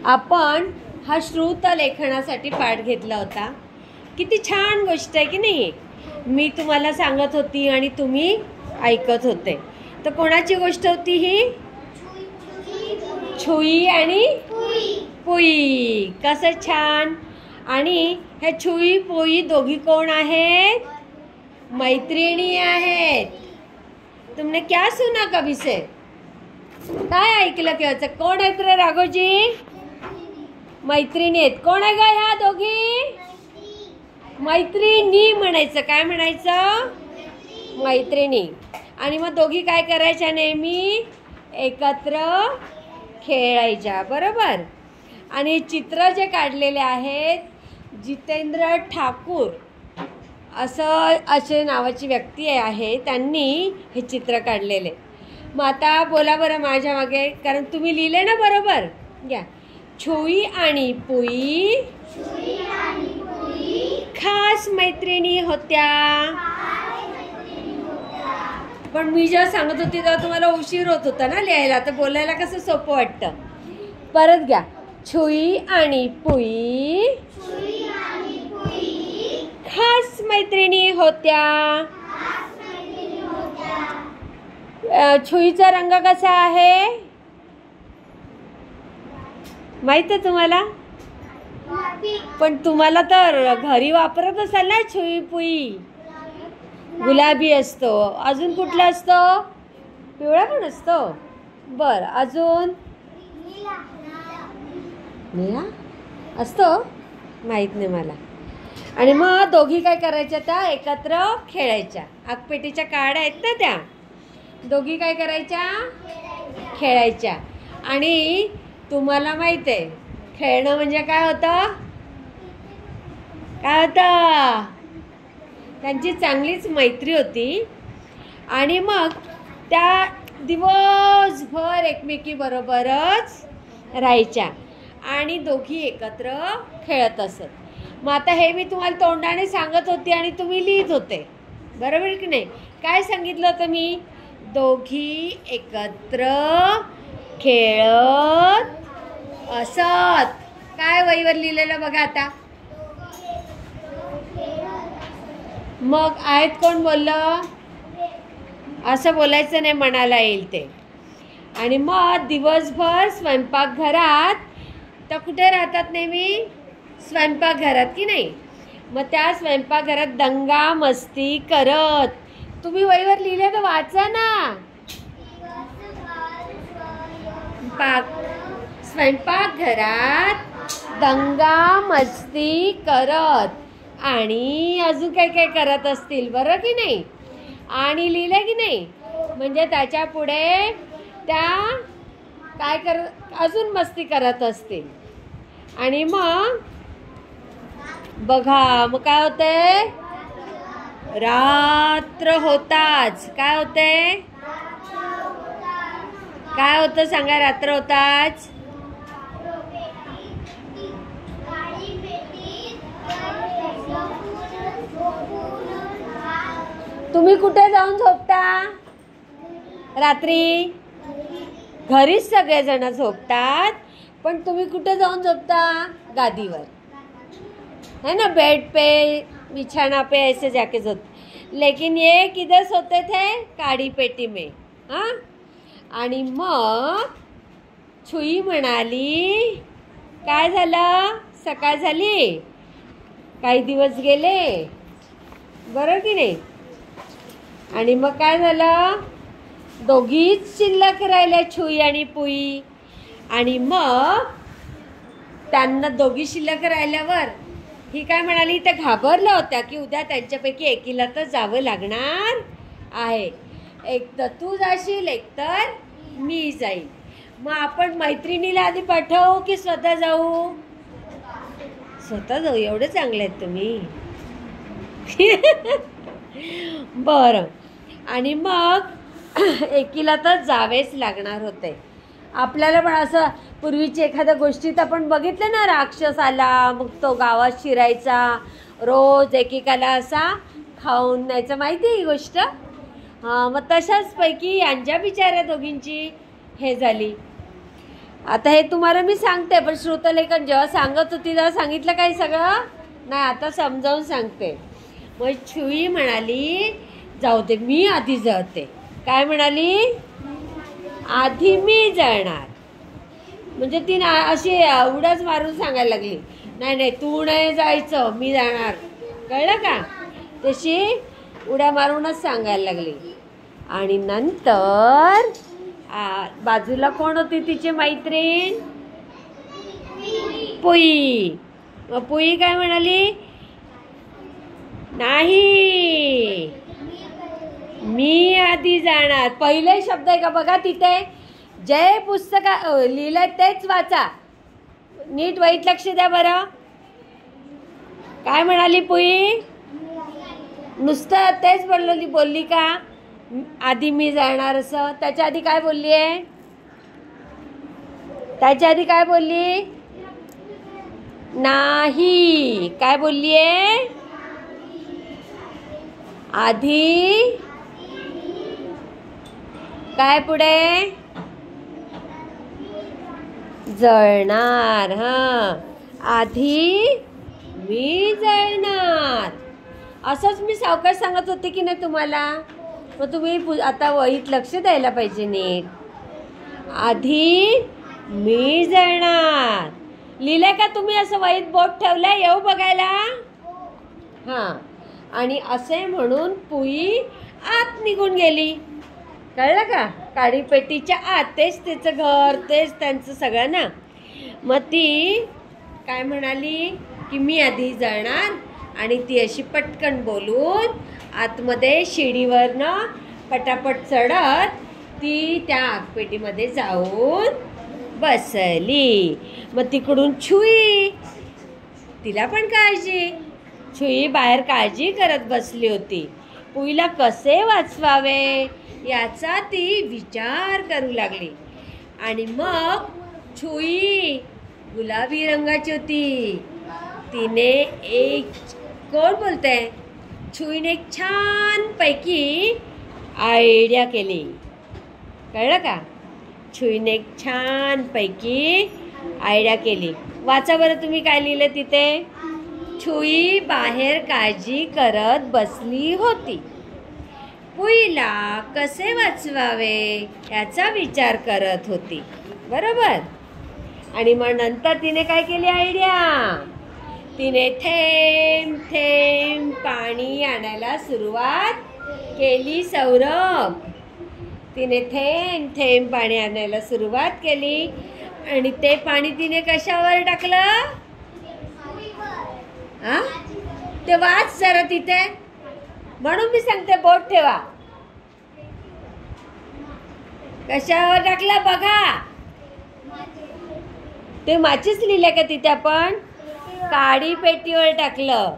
आपण हा श्रुत लेखनासाठी पाठ घेतला होता. किती छान गोष्ट आहे की नाही. मी तुम्हाला सांगत होती आणि तुम्ही ऐकत होते. तर कोणाची गोष्ट होती ही? छुई आणि पुई. कसं छान. आणि ह्या छुई पुई दोघी कोण आहेत? मैत्रिणी आहेत. तुमने क्या सुना कभी से? काय ऐकलं केव्हाचं? कोण आहेत रे राघोजी? मैत्रिणी आहेत. कोण आहे ग ह्या दोघी? मैत्रिणी म्हणायचं. काय म्हणायचं? मैत्रिणी. आणि मग दोघी काय करायच्या? नेहमी एकत्र खेळायच्या. बरोबर. आणि चित्र जे काढलेले आहेत, जितेंद्र ठाकूर असे नावाची व्यक्ती आहे, त्यांनी हे चित्र काढलेले. मग आता बोला बरं माझ्या मागे, कारण तुम्ही लिहिले ना बरोबर. घ्या. छुई आणि पुई खास मैत्रिणी होत्या. पण मी जेव्हा सांगत होती तेव्हा तुम्हाला उशीर होत होता ना लिहायला, तर बोलायला कसं सोपं वाटतं. परत घ्या. छुई आणि पुई खास मैत्रिणी होत्या. छुईचा रंग कसा आहे माहित आहे तुम्हाला? पण तुम्हाला तर घरी वापरत असाल ना छुई पुई. गुलाबी असतो. अजून कुठला असतो? पिवळा पण असतो. बर. अजून निळा असतो? माहित नाही मला. आणि मग दोघी काय करायच्या? त्या एकत्र खेळायच्या. आगपेटीच्या काड्या आहेत ना त्या. दोघी काय करायच्या? खेळायच्या. आणि तुम्हाला माहित आहे खेळणं म्हणजे काय होतं? काय होतं? त्यांची चांगलीच मैत्री होती. आणि मग त्या दिवसभर एकमेकीबरोबरच राहायच्या आणि दोघी एकत्र खेळत असत. मग आता हे मी तुम्हाला तोंडाने सांगत होती आणि तुम्ही लिहित होते. बरोबर की नाही? काय सांगितलं होतं मी? दोघी एकत्र खेळत असत. काय वहीवर लिहिलेलं बघा आता. मग आहेत कोण बोललं? असं बोलायचं नाही, मनाला येईल ते. आणि मग दिवसभर स्वयंपाकघरात. तर कुठे राहतात नेहमी? स्वयंपाकघरात की नाही. मग त्या स्वयंपाकघरात दंगा मस्ती करत. तुम्ही वहीवर लिहिले तर वाचा ना. स्वयंपाकघरात दंगा मस्ती करत. आणि अजून काय काय करत असतील. बरं की नाही? आणि लिहिलं की नाही? म्हणजे त्याच्या पुढे त्या काय अजून मस्ती करत असतील. आणि मग बघा मग काय होतंय? रात्र होताच. काय होते? काय होतं सांगा? रात्र होताच तुम्ही कुठे जाऊन झोपता रात्री? घरीच सगळेजण झोपतात. पण तुम्ही कुठे जाऊन झोपता? गादीवर है ना. बेड पे, बिछाना पे ऐसे जाके सोते. लेकिन ये किधर सोते थे? काड़ी पेटी में. हाँ. आणि मग छुई म्हणाली काय झालं? सकाळ झाली, काही दिवस गेले. बरं की नाही? आणि मग काय झालं? दोघीच शिल्लक राहिल्या, छुई आणि पुई. आणि मग त्यांना दोघी शिल्लक राहिल्यावर ही काय म्हणाली? त्या घाबरल्या होत्या की उद्या त्यांच्यापैकी एकीला तर जावं लागणार आहे. एक तर तू जाशील, एक तर मी जाईल. मग आपण मैत्रिणीला आधी पाठवू की स्वतः जाऊ? स्वतः जाऊ. एवढे चांगले आहेत तुम्ही. बरं. आणि मग एकीला तर जावेच लागणार होते. आपल्याला पण असं पूर्वीची एखाद्या गोष्टीत आपण बघितलं ना, राक्षस आला मग तो गावात शिरायचा, रोज एकेकाला असा खाऊन न्यायचा. माहिती आहे ही गोष्ट? हां. मग तशाच पैकी यांच्या बिचाऱ्या दोघींची हे झाली. आता हे तुम्हाला मी सांगते, पण श्रुतलेखन जेव्हा सांगत होती तेव्हा सांगितलं काही सगळं नाही, आता समजावून सांगते. मग छुई म्हणाली जाऊ दे मी आधी जळते. काय म्हणाली? आधी मी जळणार. म्हणजे ती अशी उडाच मारून सांगायला लागली, नाही नाही तू नाही जायचं, मी जाणार. कळलं का? तशी उड्या मारूनच सांगायला लागली. आणि नंतर बाजूला कोण होती तिची मैत्रीण? पुई. मग पुई काय म्हणाली? नाही मी आधी जाणार. पहिले शब्द आहे का बघा तिथे, जे पुस्तक लिहिलंय तेच वाचा. नीट वहीत लक्ष द्या बरं. काय म्हणाली पुई? नुसतं तेच बोलली का आधी मी जाणार असं? त्याच्या आधी काय बोलली आहे? त्याच्या आधी काय बोलली? नाही. काय बोलली आहे? आधी काय पुढे? जळणार. आधी मी जळणार. असंच मी सावकाश सांगत होते की नाही तुम्हाला? मग तुम्ही आता वहीत लक्ष द्यायला पाहिजे नीट. आधी मी जळणार. लिहिलंय का तुम्ही? असं वहीत बोट ठेवलंय? येऊ बघायला. आणि असे म्हणून पुई आत निघून गेली. कळलं का? काडीपेटीच्या आत. तेच त्याचं घर, तेच त्यांचं सगळं ना. मग ती काय म्हणाली की मी आधी जळणार. आणि ती अशी पटकन बोलून आतमध्ये शिडीवरनं पटापट चढत ती त्या आगपेटीमध्ये जाऊन बसली. मग तिकडून छुई, तिला पण काळजी. छुई बाहेर काळजी करत बसली होती. पुईला कसे वाचवावे याचा ती विचार करू लागली. आणि मग छुई गुलाबी रंगाची होती. तिने एक कोण बोलतंय? छुईने एक छान पैकी आयडिया केली. कळलं का? छुईने एक छान पैकी आयडिया केली. वाचा बरं तुम्ही काय लिहिलं तिथे. छुई बाहेर काळजी करत बसली होती. पुईला कसे वाचवावे याचा विचार करत होती. बरोबर. आणि मग नंतर तिने काय केली आयडिया? तिने थेंब थेंब पाणी आणायला सुरुवात केली. सौरभ, तिने थेंब थेंब पाणी आणायला सुरुवात केली. आणि ते पाणी तिने कशावर टाकलं? ते वाच जरा तिथे. म्हणून मी सांगते बोट ठेवा. कशावर टाकलं बघा. ते माचीस लिहिलं का तिथे? आपण काडी पेटीवर टाकलं.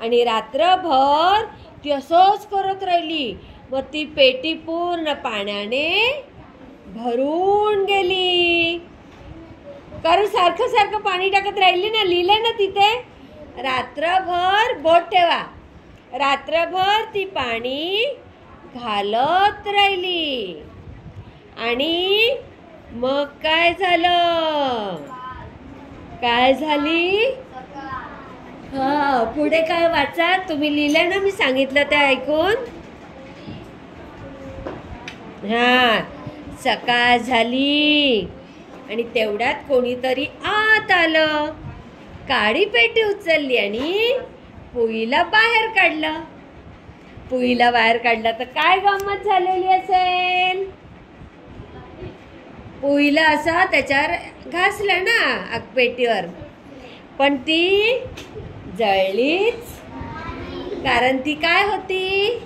आणि रात्रभर ती असंच करत राहिली. मग ती पेटी पूर्ण पाण्याने भरून गेली. कारण सारखं सारखं पाणी टाकत राहिली ना. लिहिलंय ना तिथे रात्रभर. बोट ठेवा. रात्रभर ती पाणी घालत राहिली. आणि मग काय झालं? काय झाली? पुढे काय वाचा. तुम्ही लिहिलंय ना, मी सांगितलं ते ऐकून. सकाळ झाली आणि तेवढ्यात कोणीतरी आत आलं. काडी पेटी उचलली आणि पुईला बाहेर काढलं. पुईला बाहेर काढलं तर काय गंमत झालेली असेल? पुईला असा त्याच्यावर घासलं ना आगपेटीवर, पण ती जळलीच. कारण ती काय होती?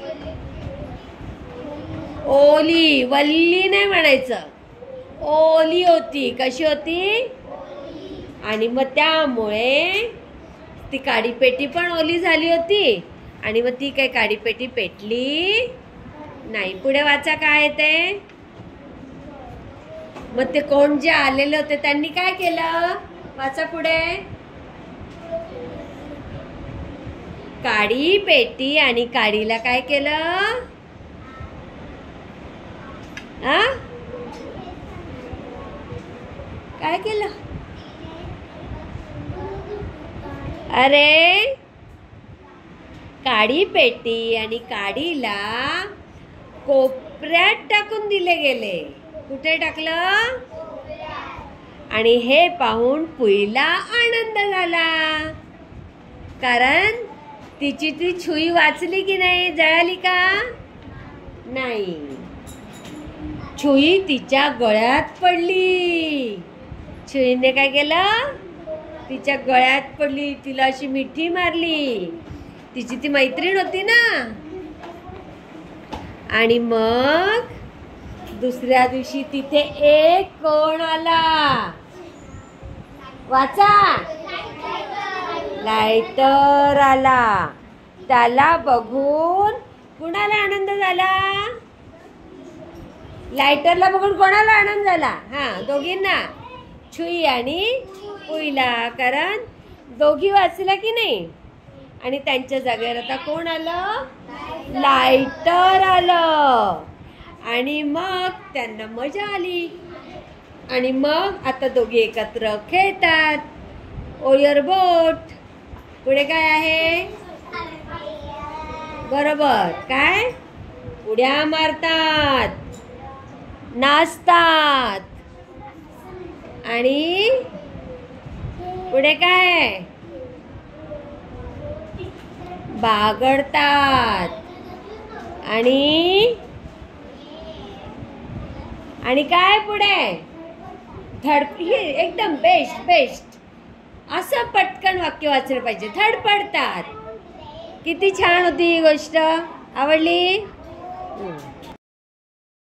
ओली. वल्ली नाही म्हणायचं, ओली होती. कशी होती? आणि मग त्यामुळे ती काडीपेटी पण ओली झाली होती. आणि मग ती काही काडीपेटी पेटली नाही. पुढे वाचा काय ते. मग ते कोण जे आलेले होते त्यांनी काय केलं? वाचा पुढे. काडी पेटी आणि काडीला काय केलं? काय केलं? अरे काडी पेटी आणि काडीला कोपऱ्यात टाकून दिले गेले. कुठे टाकलं? आणि हे पाहून पुईला आनंद झाला, कारण तिची ती छुई वाचली की नाही, जळाली का नाही. छुई तिच्या गळ्यात पडली. छुईने काय केलं? तिच्या गळ्यात पडली. तिला अशी मिठी मारली. तिची ती मैत्रीण होती ना. आणि मग दुसऱ्या दिवशी तिथे एक कोण आला? वाचा. लायटर आला. त्याला बघून कुणाला आनंद झाला? लायटरला बघून कोणाला आनंद झाला? हा, दोघींना, छुई आणि पुईला, कारण दोघी वाचल्या की नाही. आणि त्यांच्या जागेवर आता कोण आलं? लायटर आलं. आणि मग त्यांना मजा आली. आणि मग आता दोघी एकत्र खेळतात. ओयर बोट. पुढे काय आहे? बरोबर, काय? उड्या मारतात, नाचतात. आणि पुढे काय? बागडतात. आणि काय पुढे? हे एकदम बेस्ट असं पटकन वाक्य वाचलं पाहिजे. धडपडतात. किती छान होती ही गोष्ट. आवडली?